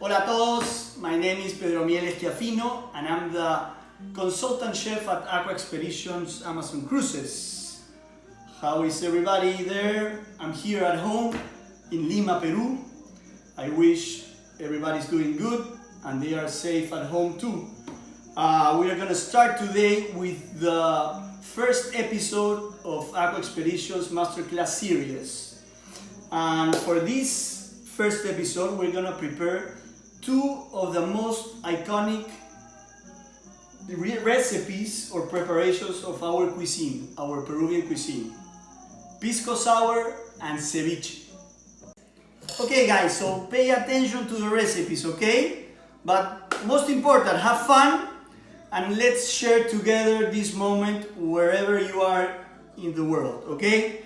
Hola a todos, my name is Pedro Miel Esquiafino and I'm the consultant chef at Aqua Expeditions Amazon Cruises. How is everybody there? I'm here at home in Lima, Peru. I wish everybody's doing good and they are safe at home too. We are going to start today with the first episode of Aqua Expeditions Masterclass series. And for this first episode, we're going to prepare two of the most iconic recipes or preparations of our cuisine, our Peruvian cuisine. Pisco Sour and Ceviche. Okay guys, so pay attention to the recipes, okay? But most important, have fun and let's share together this moment wherever you are in the world, okay?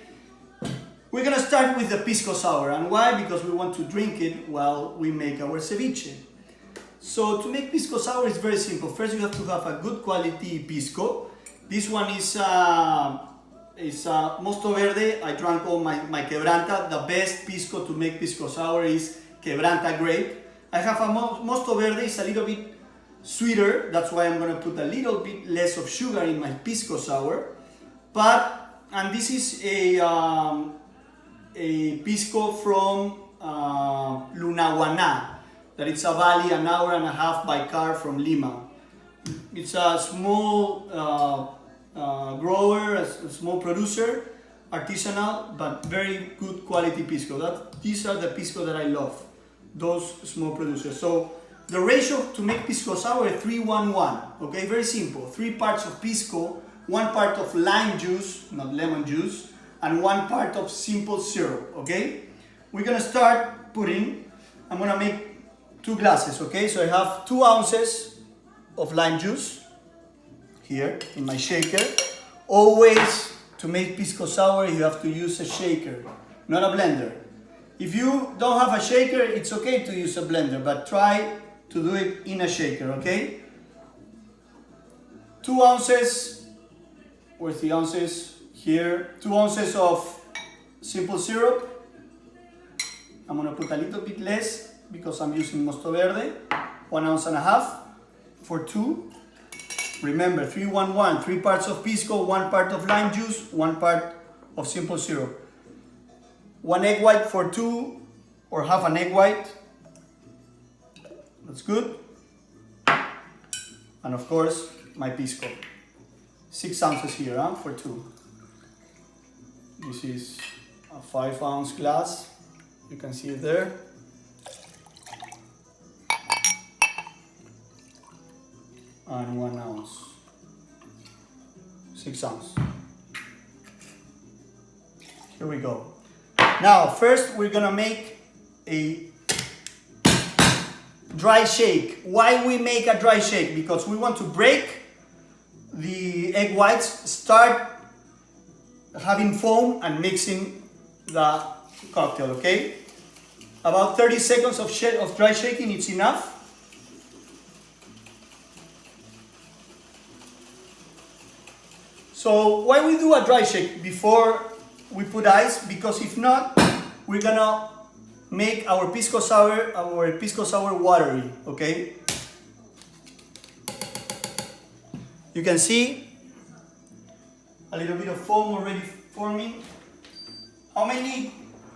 We're gonna start with the Pisco Sour. And why? Because we want to drink it while we make our ceviche. So to make Pisco Sour is very simple. First you have to have a good quality Pisco. This one is Mosto Verde. I drank all my Quebranta. The best Pisco to make Pisco Sour is Quebranta grape. I have a Mosto Verde. It's a little bit sweeter. That's why I'm gonna put a little bit less of sugar in my Pisco Sour. And this is a Pisco from Lunahuaná, that it's a valley an hour and a half by car from Lima. It's a small grower, a small producer, artisanal, but very good quality Pisco. These are the Pisco that I love, those small producers. So the ratio to make Pisco Sour is 3-1-1, okay, very simple. 3 parts of Pisco, 1 part of lime juice, not lemon juice, and 1 part of simple syrup, okay? We're gonna start putting, I'm gonna make 2 glasses, okay? So I have 2 ounces of lime juice here in my shaker. Always, to make Pisco Sour, you have to use a shaker, not a blender. If you don't have a shaker, it's okay to use a blender, but try to do it in a shaker, okay? 2 ounces, where's the ounces? Here, 2 ounces of simple syrup. I'm gonna put a little bit less because I'm using Mosto Verde. 1.5 ounces for 2. Remember, 3-1-1, 3 parts of Pisco, 1 part of lime juice, 1 part of simple syrup. 1 egg white for 2, or half an egg white. That's good. And of course, my Pisco. 6 ounces here, for 2. This is a 5-ounce glass. You can see it there. And 1 ounce. 6 ounces. Here we go. Now, first we're gonna make a dry shake. Why we make a dry shake? Because we want to break the egg whites, start having foam and mixing the cocktail, okay? About 30 seconds of dry shaking, it's enough. So why we do a dry shake before we put ice? Because if not, we're gonna make our Pisco Sour watery, okay? You can see a little bit of foam already forming. How many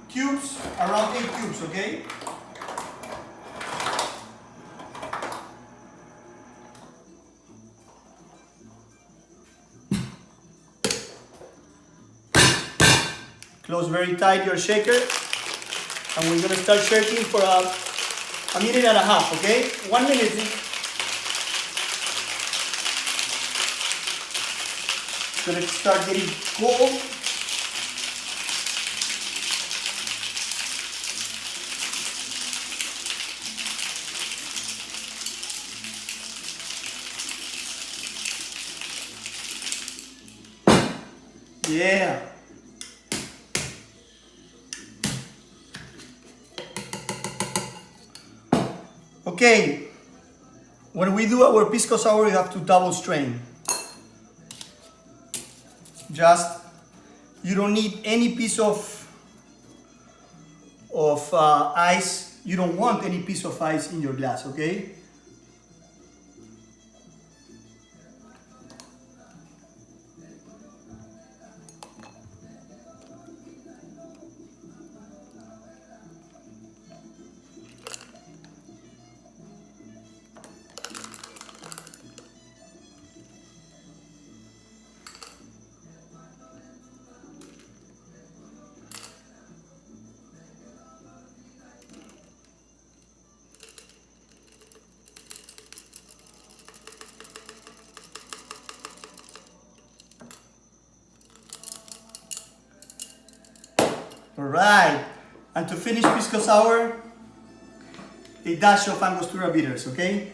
cubes? Around 8 cubes, okay? Close very tight your shaker. And we're gonna start shaking for a minute and a half, okay? 1 minute. It's gonna start getting cold. Yeah. Okay. When we do our Pisco Sour, you have to double strain. You don't need any piece of ice you don't want any piece of ice in your glass, okay? Alright, and to finish Pisco Sour, a dash of Angostura bitters, okay?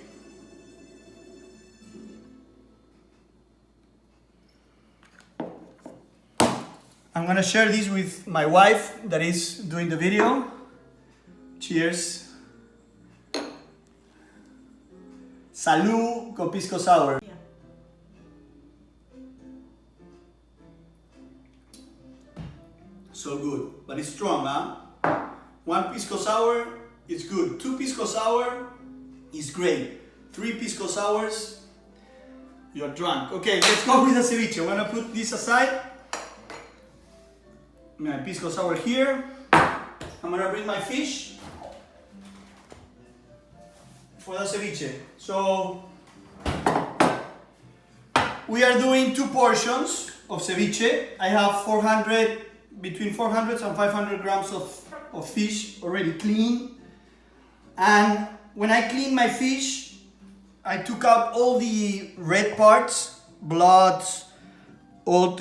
I'm gonna share this with my wife that is doing the video. Cheers. Salud con Pisco Sour. So good, but it's strong, huh? One Pisco Sour is good. Two Pisco Sour is great. Three Pisco Sours, you're drunk. Okay, let's go with the ceviche. I'm gonna put this aside. My Pisco Sour here. I'm gonna bring my fish for the ceviche. So we are doing 2 portions of ceviche. I have between 400 and 500 grams of fish already clean. And when I clean my fish, I took out all the red parts, blood, all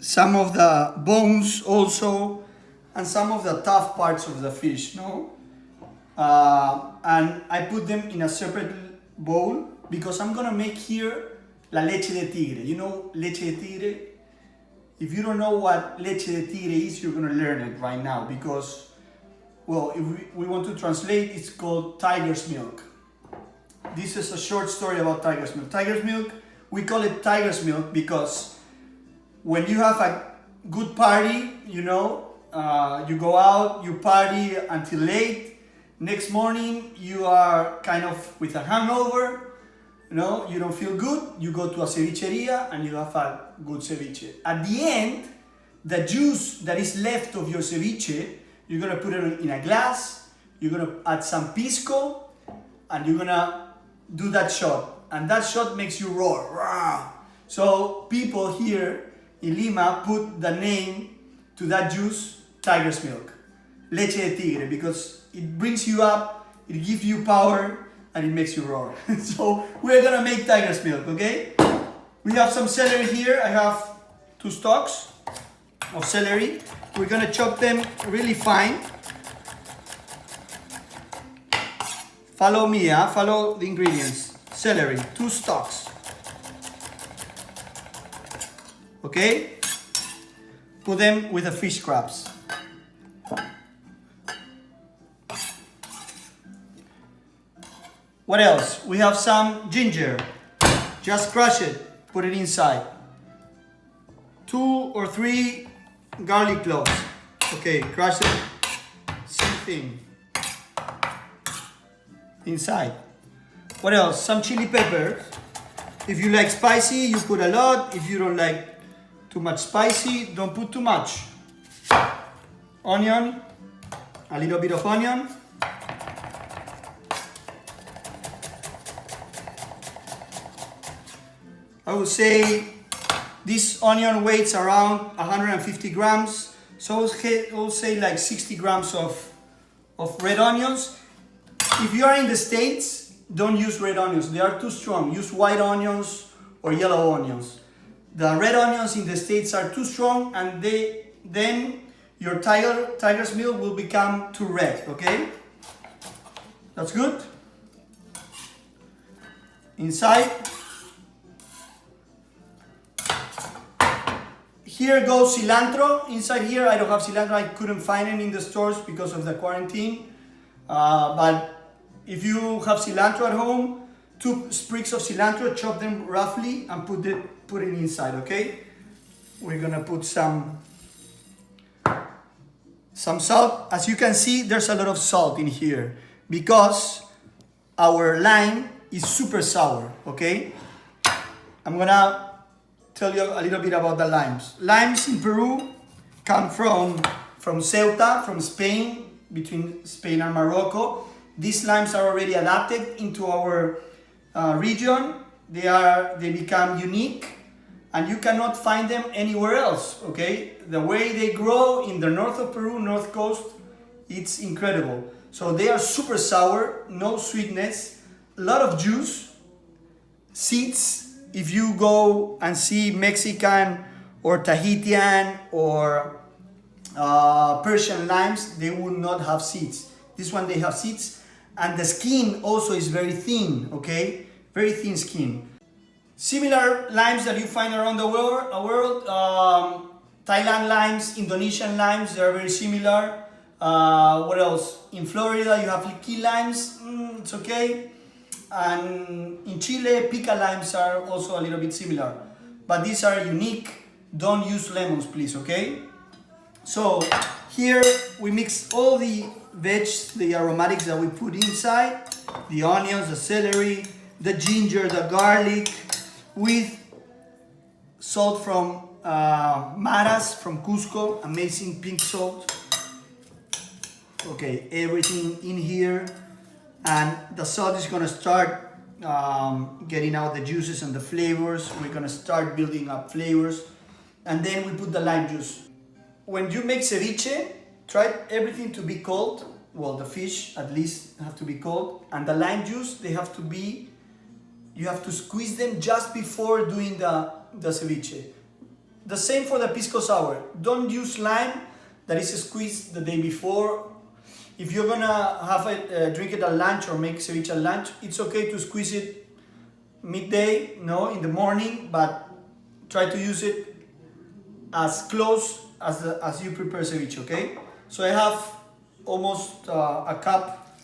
some of the bones also, and some of the tough parts of the fish, no? And I put them in a separate bowl because I'm gonna make here la leche de tigre. You know leche de tigre? If you don't know what leche de tigre is, you're gonna learn it right now because, well, if we want to translate, it's called tiger's milk. This is a short story about tiger's milk. Tiger's milk, we call it tiger's milk because when you have a good party, you know, you go out, you party until late, next morning you are kind of with a hangover, you know, you don't feel good, you go to a cevicheria and you have a good ceviche. At the end, the juice that is left of your ceviche, you're gonna put it in a glass, you're gonna add some pisco, and you're gonna do that shot. And that shot makes you roar. So people here in Lima put the name to that juice, tiger's milk, leche de tigre, because it brings you up, it gives you power, and it makes you roar. So we're gonna make tiger's milk, okay? We have some celery here. I have 2 stalks of celery. We're gonna chop them really fine. Follow me, follow the ingredients. Celery, 2 stalks. Okay? Put them with the fish scraps. What else? We have some ginger. Just crush it, put it inside. 2 or 3 garlic cloves. Okay, crush it. Same thing. Inside. What else? Some chili peppers. If you like spicy, you put a lot. If you don't like too much spicy, don't put too much. Onion, a little bit of onion. I would say this onion weighs around 150 grams. So I would say like 60 grams of red onions. If you are in the States, don't use red onions. They are too strong. Use white onions or yellow onions. The red onions in the States are too strong, and then your tiger's milk will become too red, okay? That's good. Inside. Here goes cilantro. Inside here, I don't have cilantro. I couldn't find it in the stores because of the quarantine. But if you have cilantro at home, 2 sprigs of cilantro, chop them roughly and put it inside, okay? We're gonna put some Some salt. As you can see, there's a lot of salt in here because our lime is super sour, okay? I'm gonna tell you a little bit about the limes. Limes in Peru come from Ceuta, from Spain, between Spain and Morocco. These limes are already adapted into our region. They become unique, and you cannot find them anywhere else, okay? The way they grow in the north of Peru, north coast, it's incredible. So they are super sour, no sweetness, a lot of juice, seeds. If you go and see Mexican or Tahitian or Persian limes, they will not have seeds. This one, they have seeds, and the skin also is very thin, okay? Very thin skin. Similar limes that you find around the world, Thailand limes, Indonesian limes, they are very similar. What else? In Florida, you have key limes, it's okay. And in Chile, pica limes are also a little bit similar. But these are unique. Don't use lemons, please, okay? So here we mix all the the aromatics that we put inside, the onions, the celery, the ginger, the garlic, with salt from Maras, from Cusco, amazing pink salt. Okay, everything in here, and the salt is gonna start getting out the juices and the flavors. We're gonna start building up flavors, and then we put the lime juice. When you make ceviche, try everything to be cold. Well, the fish at least have to be cold, and the lime juice, they have to be, you have to squeeze them just before doing the ceviche. The same for the Pisco Sour. Don't use lime that is squeezed the day before. If you're gonna have it, drink it at lunch or make ceviche at lunch, it's okay to squeeze it midday, in the morning, but try to use it as close as you prepare ceviche, okay? So I have almost a cup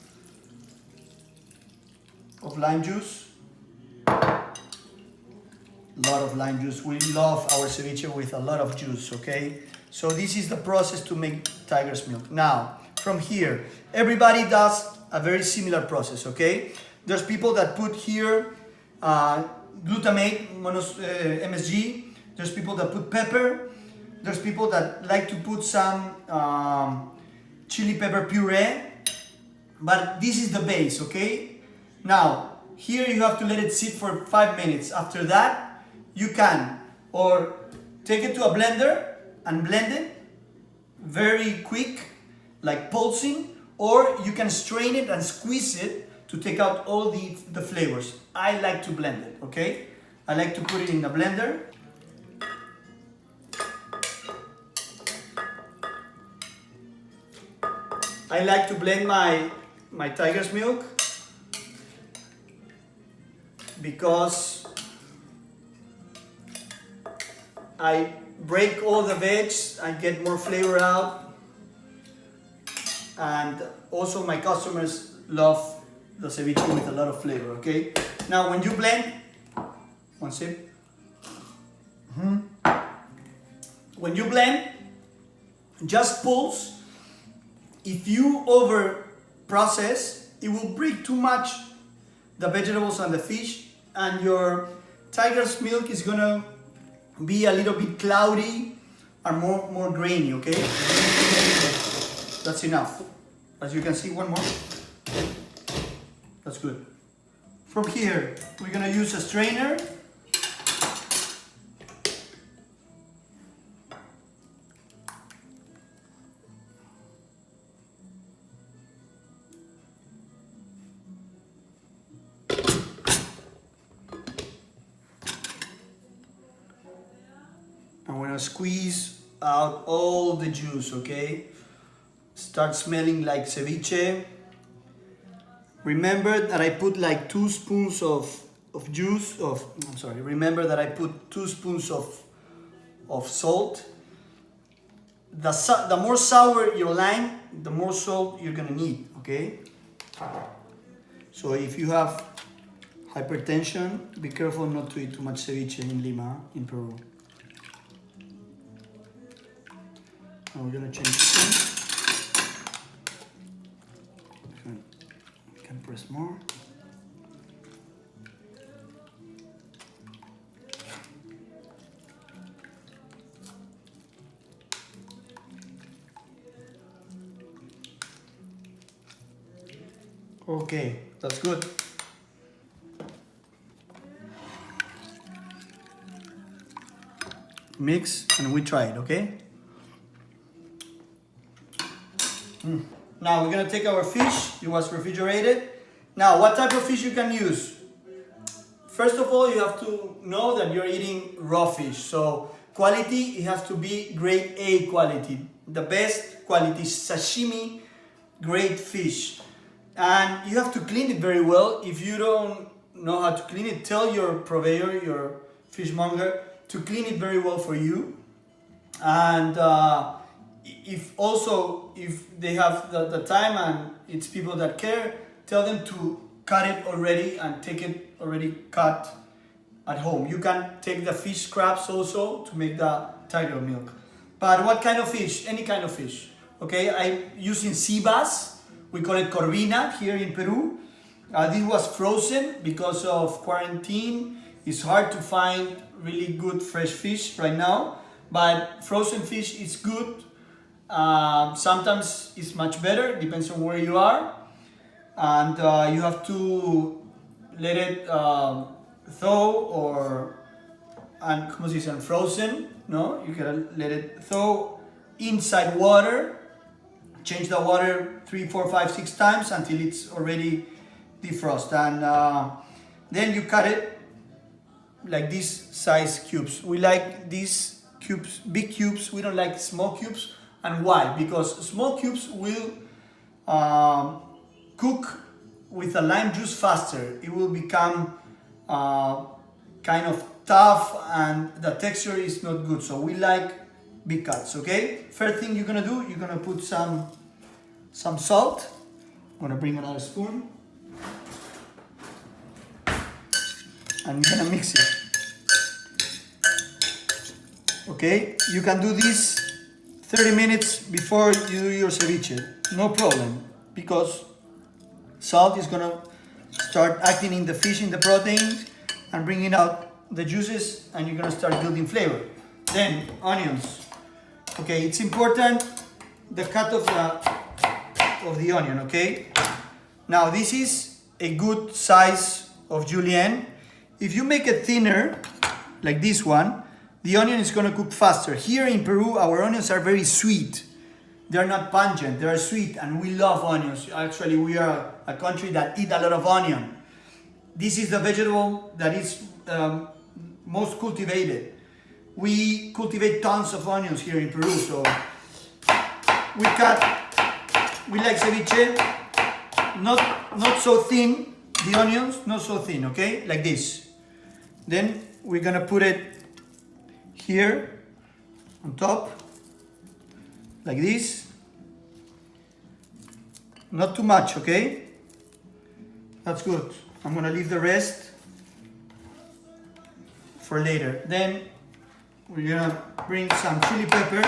of lime juice. A lot of lime juice. We love our ceviche with a lot of juice, okay? So this is the process to make tiger's milk. Now, from here, everybody does a very similar process, okay? There's people that put here glutamate, MSG. There's people that put pepper. There's people that like to put some chili pepper puree. But this is the base, okay? Now, here you have to let it sit for 5 minutes. After that, you can or take it to a blender and blend it very quick, like pulsing, or you can strain it and squeeze it to take out all the flavors. I like to blend it, okay? I like to put it in the blender. I like to blend my tiger's milk because I break all the veg, I get more flavor out, and also my customers love the ceviche with a lot of flavor, okay? Now when you blend, one sip. When you blend, just pulse. If you over process, it will break too much the vegetables and the fish, and your tiger's milk is gonna be a little bit cloudy and more grainy, okay? That's enough. As you can see, one more. That's good. From here, we're gonna use a strainer. I'm gonna squeeze out all the juice, okay? Start smelling like ceviche. Remember that I put like 2 spoons remember that I put 2 spoons of salt. The more sour your lime, the more salt you're gonna need, okay? So if you have hypertension, be careful not to eat too much ceviche in Lima, in Peru. Now we're gonna change the spoon. press more. Okay, that's good. Mix and we try it, okay? Now we're gonna take our fish. It was refrigerated. Now, what type of fish you can use? First of all, you have to know that you're eating raw fish. So quality, it has to be grade A quality. The best quality sashimi, grade fish. And you have to clean it very well. If you don't know how to clean it, tell your purveyor, your fishmonger, to clean it very well for you. And if they have the time and it's people that care, tell them to cut it already and take it already cut at home. You can take the fish scraps also to make the tiger milk. But what kind of fish? Any kind of fish. Okay, I'm using sea bass. We call it corvina here in Peru. This was frozen because of quarantine. It's hard to find really good fresh fish right now, but frozen fish is good. Sometimes it's much better, depends on where you are. And you have to let it thaw and como se dice, frozen, no? You can let it thaw inside water. Change the water 3, 4, 5, 6 times until it's already defrost. And then you cut it like this size cubes. We like these cubes, big cubes. We don't like small cubes. And why? Because small cubes will cook with a lime juice faster. It will become kind of tough and the texture is not good. So we like big cuts, okay? First thing you're gonna do, you're gonna put some salt. I'm gonna bring another spoon. And you're gonna mix it. Okay, you can do this 30 minutes before you do your ceviche, no problem, because salt is gonna start acting in the fish, in the protein, and bringing out the juices, and you're gonna start building flavor. Then onions. Okay, it's important the cut of the onion. Okay. Now this is a good size of julienne. If you make it thinner, like this one, the onion is gonna cook faster. Here in Peru, our onions are very sweet. They're not pungent, they're sweet, and we love onions. Actually, we are a country that eat a lot of onion. This is the vegetable that is most cultivated. We cultivate tons of onions here in Peru, so we like ceviche, not so thin, the onions, not so thin, okay? Like this. Then we're gonna put it here on top, like this. Not too much, okay? That's good. I'm gonna leave the rest for later. Then we're gonna bring some chili pepper.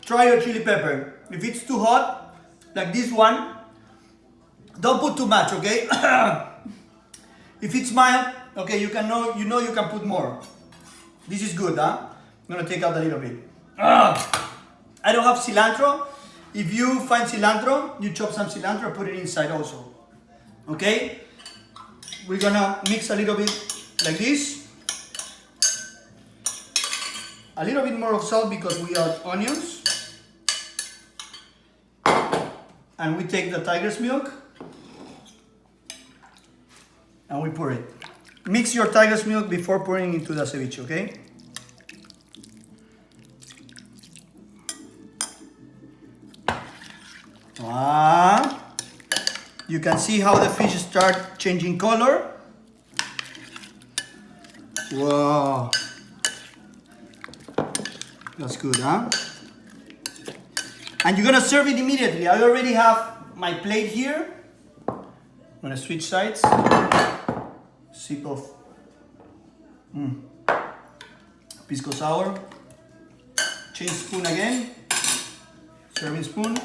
Try your chili pepper. If it's too hot, like this one, don't put too much, okay? If it's mild, okay, you can put more. This is good, huh? I'm gonna take out a little bit. I don't have cilantro. If you find cilantro, you chop some cilantro, put it inside also. Okay? We're gonna mix a little bit like this. A little bit more of salt because we add onions. And we take the tiger's milk and we pour it. Mix your tiger's milk before pouring into the ceviche, okay? You can see how the fish start changing color. Wow. That's good, huh? And you're gonna serve it immediately. I already have my plate here. I'm gonna switch sides. Sip of Pisco Sour. Change spoon again. serving spoon.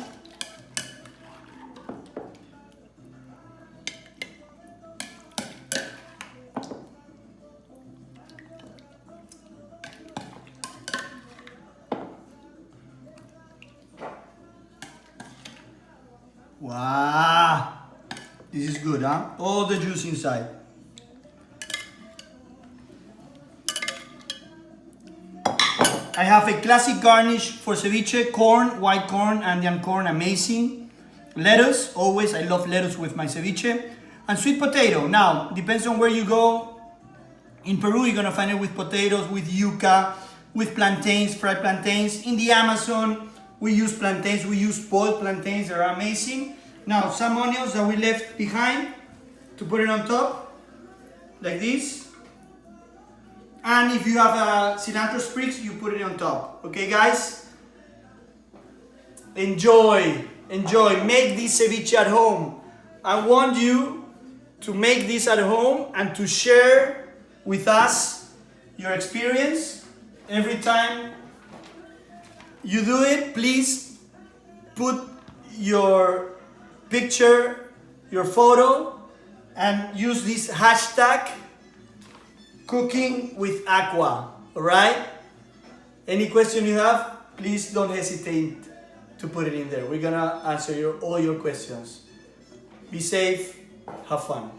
Wow, this is good, huh? All the juice inside. I have a classic garnish for ceviche: corn, white corn, Andean corn, amazing. Lettuce, always, I love lettuce with my ceviche. And sweet potato. Now, depends on where you go. In Peru, you're gonna find it with potatoes, with yuca, with plantains, fried plantains. In the Amazon, we use plantains, we use boiled plantains, they're amazing. Now, some onions that we left behind to put it on top, like this. And if you have cilantro sprigs, you put it on top. Okay, guys? Enjoy, enjoy. Make this ceviche at home. I want you to make this at home and to share with us your experience. Every time you do it, please put your picture, your photo, and use this hashtag cooking with Aqua. All right? Any question you have, please don't hesitate to put it in there. We're gonna answer all your questions. Be safe, have fun.